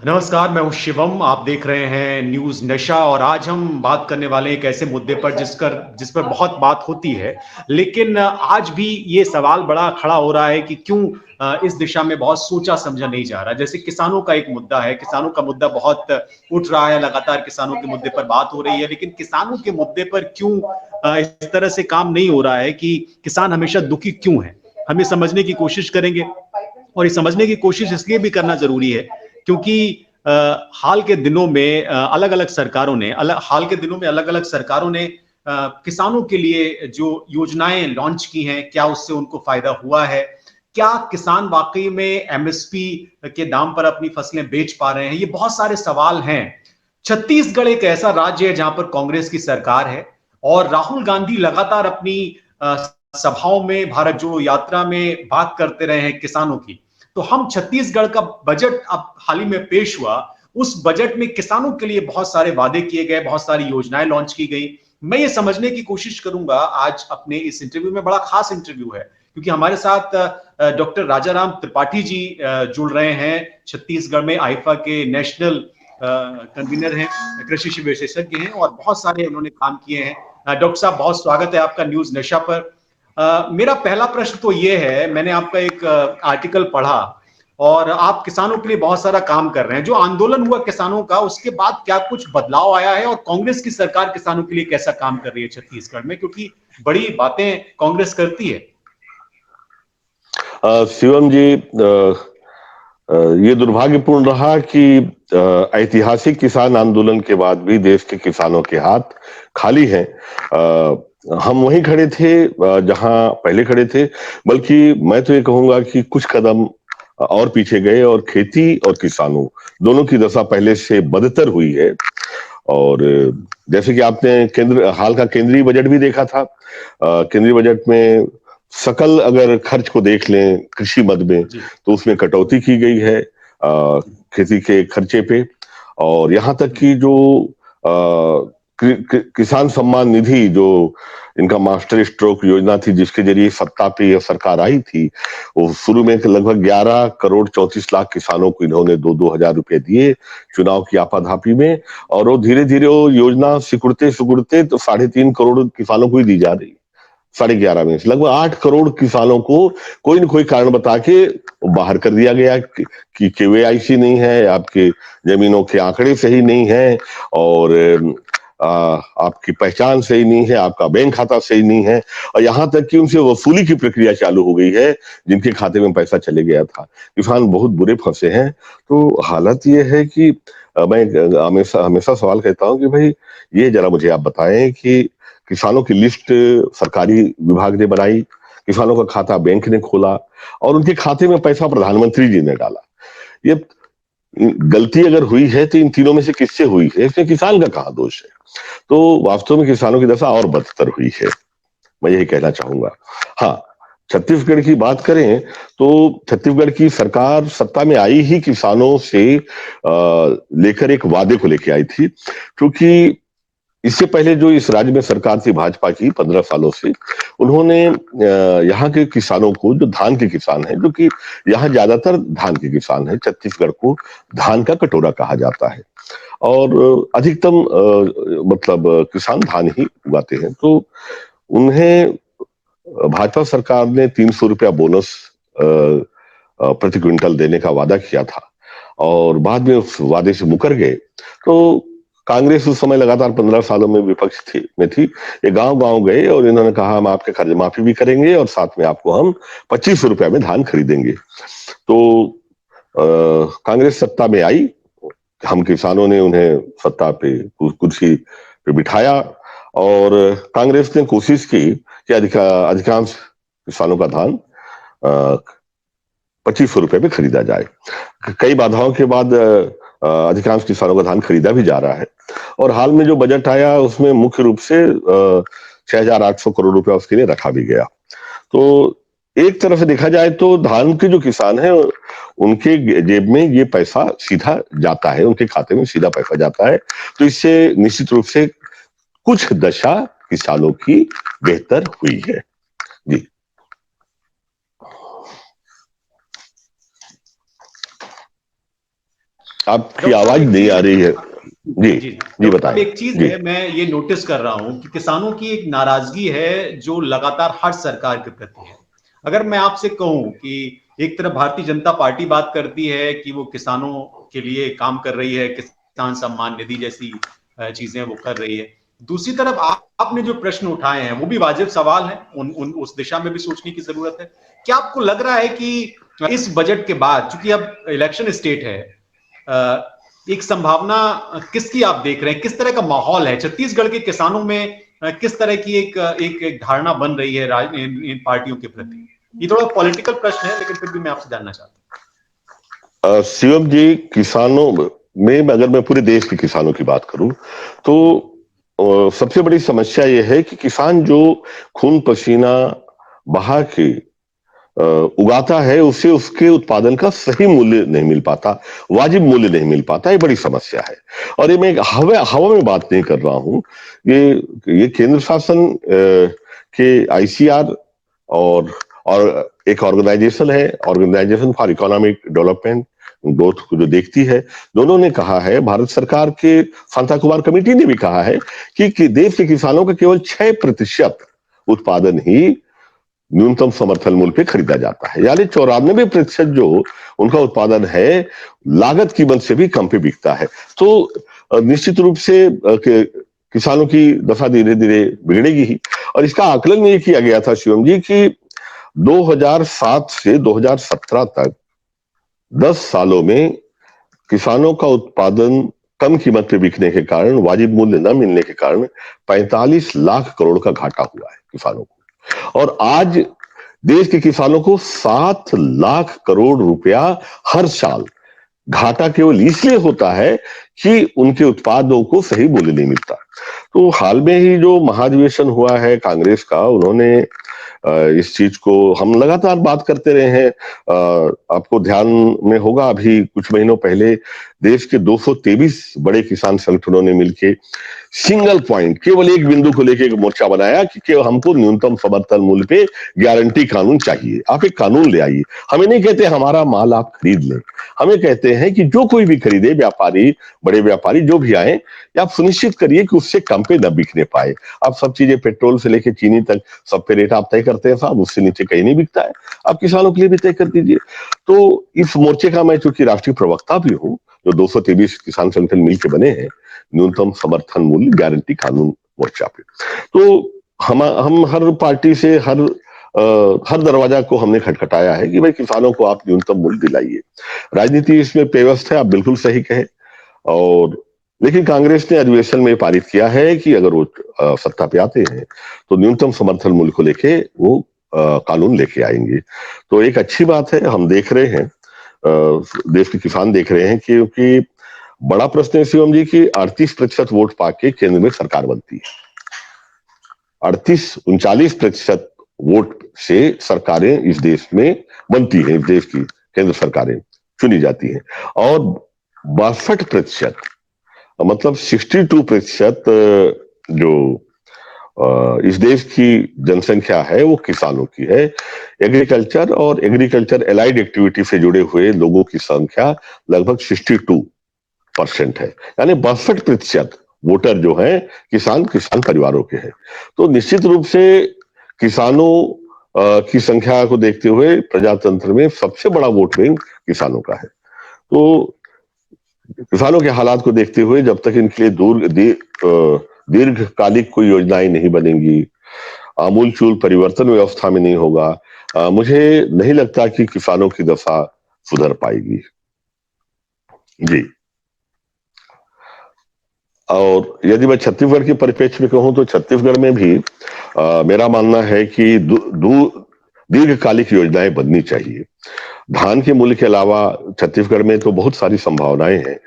नमस्कार, मैं हूं शिवम। आप देख रहे हैं न्यूज नशा और आज हम बात करने वाले हैं एक ऐसे मुद्दे पर जिस पर बहुत बात होती है, लेकिन आज भी ये सवाल बड़ा खड़ा हो रहा है कि क्यों इस दिशा में बहुत सोचा समझा नहीं जा रहा। जैसे किसानों का एक मुद्दा है, किसानों का मुद्दा बहुत उठ रहा है, लगातार किसानों के मुद्दे पर बात हो रही है, लेकिन किसानों के मुद्दे पर क्यों इस तरह से काम नहीं हो रहा है कि किसान हमेशा दुखी क्यों है। हम ये समझने की कोशिश करेंगे और ये समझने की कोशिश इसलिए भी करना जरूरी है क्योंकि हाल के दिनों में अलग अलग सरकारों ने किसानों के लिए जो योजनाएं लॉन्च की हैं, क्या उससे उनको फायदा हुआ है, क्या किसान वाकई में एमएसपी के दाम पर अपनी फसलें बेच पा रहे हैं, ये बहुत सारे सवाल हैं। छत्तीसगढ़ एक ऐसा राज्य है जहां पर कांग्रेस की सरकार है और राहुल गांधी लगातार अपनी सभाओं में, भारत जोड़ो यात्रा में बात करते रहे हैं किसानों की। तो हम छत्तीसगढ़ का बजट अब हाल ही में पेश हुआ, उस बजट में किसानों के लिए बहुत सारे वादे किए गए, बहुत सारी योजनाएं लॉन्च की गई। मैं ये समझने की कोशिश करूंगा आज अपने इस इंटरव्यू में, बड़ा खास इंटरव्यू है क्योंकि हमारे साथ डॉक्टर राजाराम त्रिपाठी जी जुड़ रहे हैं। छत्तीसगढ़ में आईफा के नेशनल कन्वीनर हैं, कृषि विशेषज्ञ हैं और बहुत सारे उन्होंने काम किए हैं। डॉक्टर साहब, बहुत स्वागत है आपका न्यूज नशा पर। मेरा पहला प्रश्न तो ये है, मैंने आपका एक आर्टिकल पढ़ा और आप किसानों के लिए बहुत सारा काम कर रहे हैं। जो आंदोलन हुआ किसानों का, उसके बाद क्या कुछ बदलाव आया है और कांग्रेस की सरकार किसानों के लिए कैसा काम कर रही है छत्तीसगढ़ में, क्योंकि बड़ी बातें कांग्रेस करती है। शिवम जी, ये दुर्भाग्यपूर्ण रहा कि ऐतिहासिक किसान आंदोलन के बाद भी देश के किसानों के हाथ खाली हैं। हम वहीं खड़े थे जहां पहले खड़े थे, बल्कि मैं तो ये कहूंगा कि कुछ कदम और पीछे गए और खेती और किसानों दोनों की दशा पहले से बदतर हुई है। और जैसे कि आपने हाल का केंद्रीय बजट भी देखा था। केंद्रीय बजट में सकल अगर खर्च को देख लें कृषि मद में, तो उसमें कटौती की गई है खेती के खर्चे पे। और यहाँ तक कि जो किसान सम्मान निधि, जो इनका मास्टर स्ट्रोक योजना थी, जिसके जरिए सत्ता पे यह सरकार आई थी, वो शुरू में लगभग 11 करोड़ 34 लाख किसानों को इन्होंने 2-2 हजार रुपए दिए चुनाव की आपाधापी में। और वो धीरे धीरे वो योजना सिकुड़ते सिकुड़ते तो 3.5 करोड़ किसानों को ही दी जा रही। 11.5 में से लगभग 8 करोड़ किसानों को कोई न कोई कारण बता के बाहर कर दिया गया कि केवाईसी नहीं है, आपके जमीनों के आंकड़े सही नहीं है, और आपकी पहचान सही नहीं है, आपका बैंक खाता सही नहीं है, और यहाँ तक कि उनसे वसूली की प्रक्रिया चालू हो गई है जिनके खाते में पैसा चले गया था। किसान बहुत बुरे फंसे हैं। तो हालत ये है कि मैं हमेशा हमेशा सवाल कहता हूँ कि भाई, ये जरा मुझे आप बताएं कि किसानों की लिस्ट सरकारी विभाग ने बनाई, किसानों का खाता बैंक ने खोला और उनके खाते में पैसा प्रधानमंत्री जी ने डाला। ये गलती अगर हुई है तो इन तीनों में से किससे हुई है? इसमें किसान का कहाँ दोष है? तो वास्तव में किसानों की दशा और बदतर हुई है, मैं यही कहना चाहूंगा। हाँ, छत्तीसगढ़ की बात करें तो छत्तीसगढ़ की सरकार सत्ता में आई ही किसानों से लेकर एक वादे को लेकर आई थी, क्योंकि इससे पहले जो इस राज्य में सरकार थी भाजपा की 15 सालों से, उन्होंने यहाँ के किसानों को, जो धान के किसान हैं, जो कि यहाँ ज्यादातर धान के किसान हैं, छत्तीसगढ़ को धान का कटोरा कहा जाता है और अधिकतम मतलब किसान धान ही उगाते हैं। तो उन्हें भाजपा सरकार ने 300 रुपया बोनस प्रति क्विंटल देने का वादा किया था और बाद में उस वादे से मुकर गए। तो कांग्रेस उस समय लगातार 15 सालों में विपक्ष में थी। ये गांव गांव गए और इन्होंने कहा हम आपके कर्ज माफी भी करेंगे और साथ में आपको हम 25 रुपया में धान खरीदेंगे। तो कांग्रेस सत्ता में आई, हम किसानों ने उन्हें सत्ता पे कुर्सी पे बिठाया और कांग्रेस ने कोशिश की कि अधिकांश किसानों का धान 25 रुपए में खरीदा जाए। कई बाधाओं के बाद अधिकांश किसानों का धान खरीदा भी जा रहा है और हाल में जो बजट आया उसमें मुख्य रूप से 6,800 करोड़ रुपया उसके लिए रखा भी गया। तो एक तरफ से देखा जाए तो धान के जो किसान हैं उनके जेब में ये पैसा सीधा जाता है, उनके खाते में सीधा पैसा जाता है। तो इससे निश्चित रूप से कुछ दशा किसानों की बेहतर हुई है। जी। आपकी डॉक्टर साहब आवाज एक नहीं चीज आ रही है। जी जी जी डॉक्टर साहब बताएं। एक चीज जी है, मैं ये नोटिस कर रहा हूं कि किसानों की एक नाराजगी है जो लगातार हर सरकार के प्रति है। अगर मैं आपसे कहूं कि एक तरफ भारतीय जनता पार्टी बात करती है कि वो किसानों के लिए काम कर रही है, किसान सम्मान निधि जैसी चीजें वो कर रही है, दूसरी तरफ आपने जो प्रश्न उठाए हैं वो भी वाजिब सवाल है, उस दिशा में भी सोचने की जरूरत है। क्या आपको लग रहा है कि इस बजट के बाद, चूंकि अब इलेक्शन स्टेट है, एक संभावना किसकी आप देख रहे हैं, किस तरह का माहौल है छत्तीसगढ़ के किसानों में, किस तरह की एक धारणा बन रही है इन पार्टियों के प्रति? ये थोड़ा पॉलिटिकल प्रश्न है, लेकिन फिर भी मैं आपसे जानना चाहता शिवम जी, किसानों में अगर मैं पूरे देश के किसानों की बात करूं तो सबसे बड़ी समस्या यह है कि किसान जो खून पसीना बहा के उगाता है, उसे उसके उत्पादन का सही मूल्य नहीं मिल पाता, वाजिब मूल्य नहीं मिल पाता। ये बड़ी समस्या है। और ये मैं हवा हवा में बात नहीं कर रहा हूं। ये केंद्र शासन के आईसीआर और एक ऑर्गेनाइजेशन है, organisation for economic development growth को जो देखती है, दोनों ने कहा है, भारत सरकार के शांता कुमार कमेटी ने भी कहा है कि देश के किसानों का केवल 6% उत्पादन ही न्यूनतम समर्थन मूल्य पे खरीदा जाता है, यानी 94% जो उनका उत्पादन है लागत कीमत से भी कम पे बिकता है। तो निश्चित रूप से किसानों की दशा धीरे धीरे बिगड़ेगी ही। और इसका आकलन ये किया गया था शिवम जी कि 2007 से 2017 तक 10 सालों में किसानों का उत्पादन कम कीमत पे बिकने के कारण, वाजिब मूल्य न मिलने के कारण 45 लाख करोड़ का घाटा हुआ है किसानों को। और आज देश के किसानों को 7 लाख करोड़ रुपया हर साल घाटा केवल इसलिए होता है कि उनके उत्पादों को सही मूल्य नहीं मिलता। तो हाल में ही जो महाधिवेशन हुआ है कांग्रेस का, उन्होंने इस चीज को हम लगातार बात करते रहे हैं। आपको ध्यान में होगा, अभी कुछ महीनों पहले देश के 223 बड़े किसान संगठनों ने मिलकर सिंगल पॉइंट, केवल एक बिंदु को लेकर एक मोर्चा बनाया कि केवल हमको न्यूनतम समर्थन मूल्य पे गारंटी कानून चाहिए। आप एक कानून ले आइए। हमें नहीं कहते हमारा माल आप खरीद लें, हमें कहते हैं कि जो कोई भी खरीदे, व्यापारी, बड़े व्यापारी जो भी आए, आप सुनिश्चित करिए कि उससे कम पे न बिकने पाए। आप सब चीजें पेट्रोल से लेकर चीनी तक सब पे रेट आप तय करते हैं साहब, उससे नीचे कहीं नहीं बिकता है। आप किसानों के लिए भी तय कर दीजिए। तो इस मोर्चे का मैं चूंकि राष्ट्रीय प्रवक्ता भी हूँ, जो 223 किसान संगठन मिलकर बने हैं न्यूनतम समर्थन मूल्य गारंटी कानून मोर्चा पे, तो हम हर पार्टी से हर दरवाजा को हमने खटखटाया है कि भाई किसानों को आप न्यूनतम मूल्य दिलाइए। राजनीति इसमें पेवस्त है, आप बिल्कुल सही कहे। और लेकिन कांग्रेस ने अधिवेशन में पारित किया है कि अगर वो सत्ता पे आते हैं तो न्यूनतम समर्थन मूल्य को लेके वो कानून लेके आएंगे। तो एक अच्छी बात है, हम देख रहे हैं, देश के किसान देख रहे हैं, क्योंकि बड़ा प्रश्न है शिवम जी की 38% वोट पाके केंद्र में सरकार बनती है। 38-39% वोट से सरकारें इस देश में बनती हैं, इस देश की केंद्र सरकारें चुनी जाती हैं। और 62%, मतलब 62% जो इस देश की जनसंख्या है वो किसानों की है। एग्रीकल्चर और एग्रीकल्चर एलाइड एक्टिविटी से जुड़े हुए लोगों की संख्या लगभग 62% है, यानी 62% वोटर जो हैं किसान परिवारों के हैं। तो निश्चित रूप से किसानों की संख्या को देखते हुए प्रजातंत्र में सबसे बड़ा वोट बैंक किसानों का है। तो किसानों के हालात को देखते हुए जब तक इनके लिए दीर्घकालिक कोई योजनाएं नहीं बनेंगी, आमूलचूल परिवर्तन व्यवस्था में नहीं होगा, मुझे नहीं लगता कि किसानों की दशा सुधर पाएगी। जी। और यदि मैं छत्तीसगढ़ के परिप्रेक्ष्य में कहूं तो छत्तीसगढ़ में भी मेरा मानना है कि दीर्घकालिक योजनाएं बननी चाहिए। धान के मूल्य के अलावा छत्तीसगढ़ में तो बहुत सारी संभावनाएं हैं।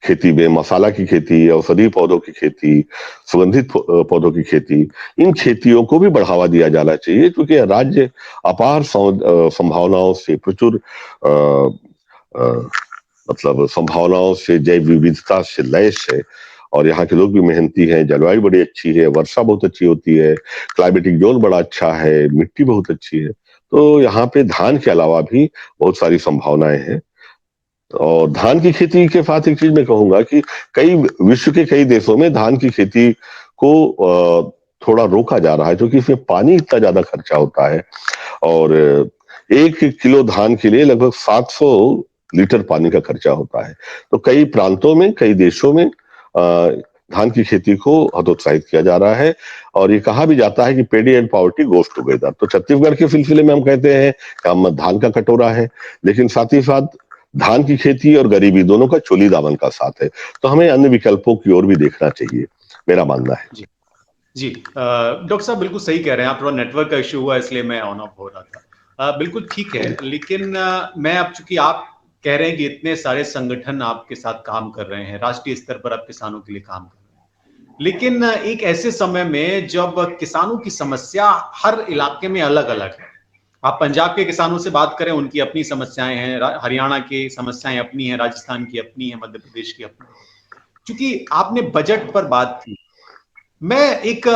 खेती में मसाला की खेती, औषधि पौधों की खेती, सुगंधित पौधों की खेती, इन खेतियों को भी बढ़ावा दिया जाना चाहिए, क्योंकि राज्य अपार संभावनाओं से प्रचुर मतलब संभावनाओं से, जैव विविधता से लैस है। और यहाँ के लोग भी मेहनती हैं, जलवायु बड़ी अच्छी है, वर्षा बहुत अच्छी होती है, क्लाइमेटिक जोन बड़ा अच्छा है, मिट्टी बहुत अच्छी है। तो यहाँ पे धान के अलावा भी बहुत सारी संभावनाएं हैं। और धान की खेती के साथ एक चीज मैं कहूंगा कि विश्व के कई देशों में धान की खेती को थोड़ा रोका जा रहा है, क्योंकि इसमें पानी इतना ज्यादा खर्चा होता है। और 1 किलो धान के लिए लगभग 700 लीटर पानी का खर्चा होता है। तो कई प्रांतों में, कई देशों में धान की खेती को हतोत्साहित किया जा रहा है। और ये कहा भी जाता है कि पेडी एंड पॉवर्टी गोज टुगेदर। तो छत्तीसगढ़ के सिलसिले में हम कहते हैं कि हम धान का कटोरा है, लेकिन साथ ही साथ धान की खेती और गरीबी दोनों का चोली दामन का साथ है। तो हमें अन्य विकल्पों की ओर भी देखना चाहिए, मेरा मानना है। जी डॉक्टर साहब बिल्कुल सही कह रहे हैं आप। थोड़ा नेटवर्क का इश्यू हुआ इसलिए मैं ऑन ऑफ हो रहा था। बिल्कुल ठीक है, लेकिन मैं अब चूंकि आप कह रहे हैं कि इतने सारे संगठन आपके साथ काम कर रहे हैं, राष्ट्रीय स्तर पर आप किसानों के लिए काम कर रहे हैं, लेकिन एक ऐसे समय में जब किसानों की समस्या हर इलाके में अलग अलग है। आप पंजाब के किसानों से बात करें, उनकी अपनी समस्याएं हैं, हरियाणा की समस्याएं अपनी हैं, राजस्थान की अपनी है, मध्य प्रदेश की अपनी है। चूंकि आपने बजट पर बात की, मैं एक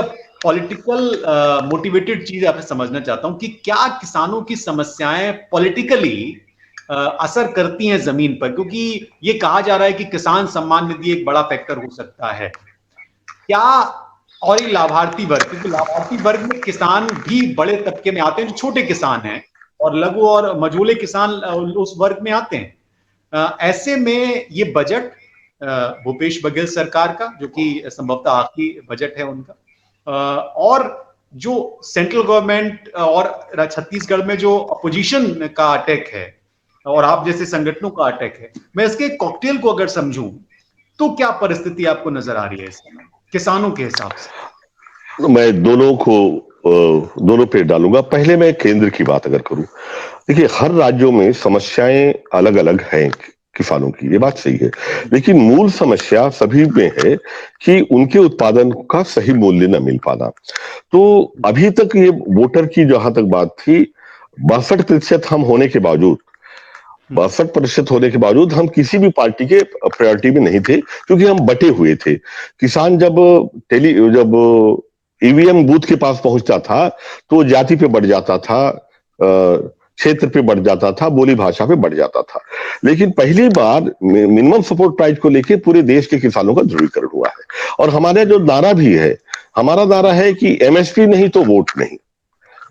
पॉलिटिकल मोटिवेटेड चीज आपसे समझना चाहता हूं कि क्या किसानों की समस्याएं पॉलिटिकली असर करती हैं जमीन पर, क्योंकि ये कहा जा रहा है कि किसान सम्मान निधि एक बड़ा फैक्टर हो सकता है क्या? और ये लाभार्थी वर्ग, क्योंकि लाभार्थी वर्ग में किसान भी बड़े तबके में आते हैं जो छोटे किसान हैं, और लघु और मझोले किसान उस वर्ग में आते हैं। ऐसे में ये बजट भूपेश बघेल सरकार का, जो कि संभवतः आखिरी बजट है उनका, और जो सेंट्रल गवर्नमेंट और छत्तीसगढ़ में जो अपोजिशन का अटैक है और आप जैसे संगठनों का अटैक है, मैं इसके कॉकटेल को अगर समझूं तो क्या परिस्थिति आपको नजर आ रही है इस समय किसानों के हिसाब से? मैं दोनों पे डालूंगा। पहले मैं केंद्र की बात अगर करूं, देखिए हर राज्यों में समस्याएं अलग अलग हैं किसानों की, ये बात सही है, लेकिन मूल समस्या सभी में है कि उनके उत्पादन का सही मूल्य न मिल पाना। तो अभी तक ये वोटर की जहां तक बात थी, 62% हम होने के बावजूद 62% होने के बावजूद हम किसी भी पार्टी के प्रायोरिटी में नहीं थे, क्योंकि हम बटे हुए थे। किसान जब ईवीएम बूथ के पास पहुंचता था तो जाति पे बढ़ जाता था, क्षेत्र पे बढ़ जाता था, बोली भाषा पे बढ़ जाता था। लेकिन पहली बार मिनिमम सपोर्ट प्राइस को लेकर पूरे देश के किसानों का ध्रुवीकरण हुआ है। और हमारा जो नारा भी है, हमारा नारा है कि एमएसपी नहीं तो वोट नहीं।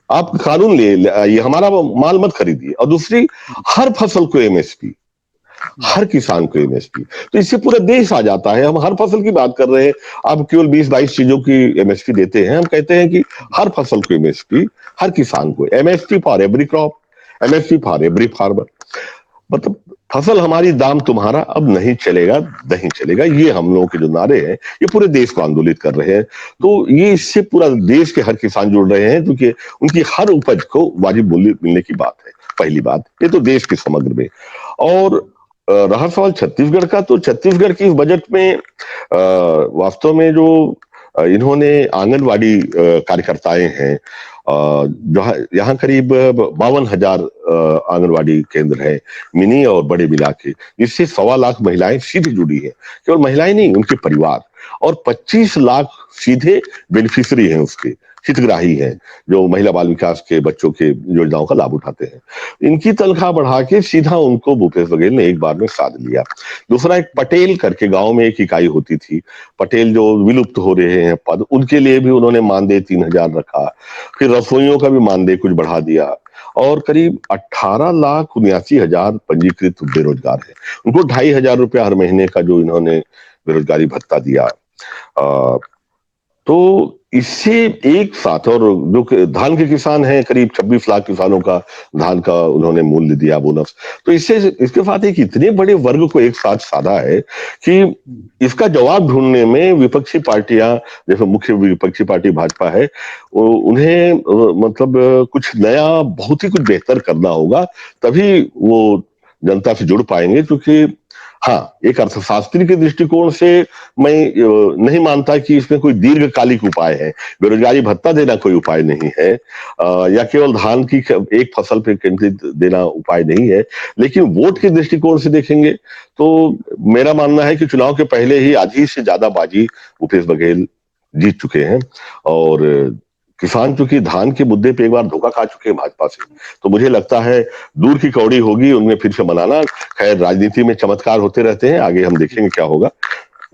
आप कानून ले आइए, हमारा माल मत खरीदिए। और दूसरी, हर फसल को एमएसपी, हर किसान को एमएसपी। तो इससे पूरा देश आ जाता है। हम हर फसल की बात कर रहे हैं, आप केवल 20-22 चीजों की एमएसपी देते हैं। हम कहते हैं कि हर फसल को एमएसपी, हर किसान को MSP for every crop, MSP for every farmer. मतलब फसल हमारी, दाम तुम्हारा, अब नहीं चलेगा, नहीं चलेगा। ये हम लोगों के जो नारे हैं, ये पूरे देश को आंदोलित कर रहे हैं। तो ये इससे पूरा देश के हर किसान जुड़ रहे हैं, क्योंकि उनकी हर उपज को वाजिब मूल्य मिलने की बात है। पहली बात, ये तो देश के समग्र में। और रहा सवाल छत्तीसगढ़ का, तो छत्तीसगढ़ की इस बजट में वास्तव में जो इन्होंने आंगनवाड़ी कार्यकर्ताएं हैं, जहाँ यहाँ करीब 52,000 आंगनवाड़ी केंद्र है, मिनी और बड़े मिला के, इससे 1.25 लाख महिलाएं सीधे जुड़ी है। केवल महिलाएं नहीं, उनके परिवार, और 25 लाख सीधे बेनिफिशियरी हैं, उसके हितग्राही हैं, जो महिला बाल विकास के बच्चों के योजनाओं का लाभ उठाते हैं। इनकी तनख्वाह बढ़ा के सीधा उनको भूपेश बघेल ने एक बार में साध लिया। दूसरा, एक पटेल करके गांव में एक इकाई होती थी, पटेल जो विलुप्त हो रहे हैं पद, उनके लिए भी उन्होंने मानदेय 3,000 रखा। फिर रसोइयों का भी मानदेय कुछ बढ़ा दिया। और करीब 18,79,000 पंजीकृत बेरोजगार है, उनको 2,500 रुपया हर महीने का जो इन्होंने बेरोजगारी भत्ता दिया। तो इससे एक साथ, और जो धान के किसान हैं, करीब 26 लाख किसानों का धान का उन्होंने मूल्य दिया, बोनस। तो इससे, इसके साथ एक इतने बड़े वर्ग को एक साथ साधा है कि इसका जवाब ढूंढने में विपक्षी पार्टियां, जैसे मुख्य विपक्षी पार्टी भाजपा है, उन्हें मतलब कुछ नया, बहुत ही कुछ बेहतर करना होगा, तभी वो जनता से जुड़ पाएंगे। क्योंकि हाँ, एक अर्थशास्त्री के दृष्टिकोण से मैं नहीं मानता कि इसमें कोई दीर्घकालिक उपाय है। बेरोजगारी भत्ता देना कोई उपाय नहीं है, या केवल धान की एक फसल पर केंद्रित देना उपाय नहीं है। लेकिन वोट के दृष्टिकोण से देखेंगे तो मेरा मानना है कि चुनाव के पहले ही आधी से ज्यादा बाजी भूपेश बघेल जीत चुके हैं। और किसान चूंकि धान के मुद्दे पे एक बार धोखा खा चुके हैं भाजपा से, तो मुझे लगता है दूर की कौड़ी होगी उनमें फिर से बनाना। खैर, राजनीति में चमत्कार होते रहते हैं, आगे हम देखेंगे क्या होगा।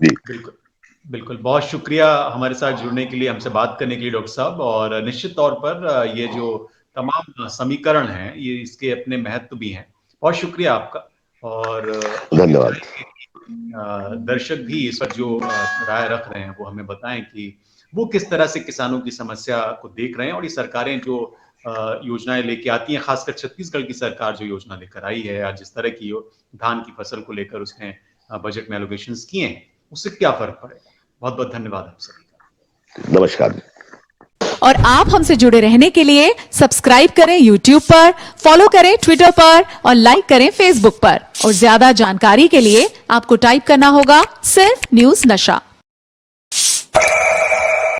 जी बिल्कुल बिल्कुल, बहुत शुक्रिया हमारे साथ जुड़ने के लिए, हमसे बात करने के लिए डॉक्टर साहब। और निश्चित तौर पर ये जो तमाम समीकरण हैं, ये इसके अपने महत्व भी हैं। बहुत शुक्रिया आपका। और धन्यवाद। दर्शक भी इस पर जो राय रख रहे हैं वो हमें बताएं कि वो किस तरह से किसानों की समस्या को देख रहे हैं, और ये सरकारें जो योजनाएं लेके आती हैं, खासकर छत्तीसगढ़ की सरकार जो योजना लेकर आई है, या जिस तरह की धान की फसल को लेकर उसने बजट में एलोकेशंस किए हैं, उससे क्या फर्क पड़ेगा। बहुत बहुत धन्यवाद आप सभी का। नमस्कार। और आप हमसे जुड़े रहने के लिए सब्सक्राइब करें YouTube पर, फॉलो करें Twitter पर और लाइक करें Facebook पर। और ज्यादा जानकारी के लिए आपको टाइप करना होगा सिर्फ न्यूज नशा।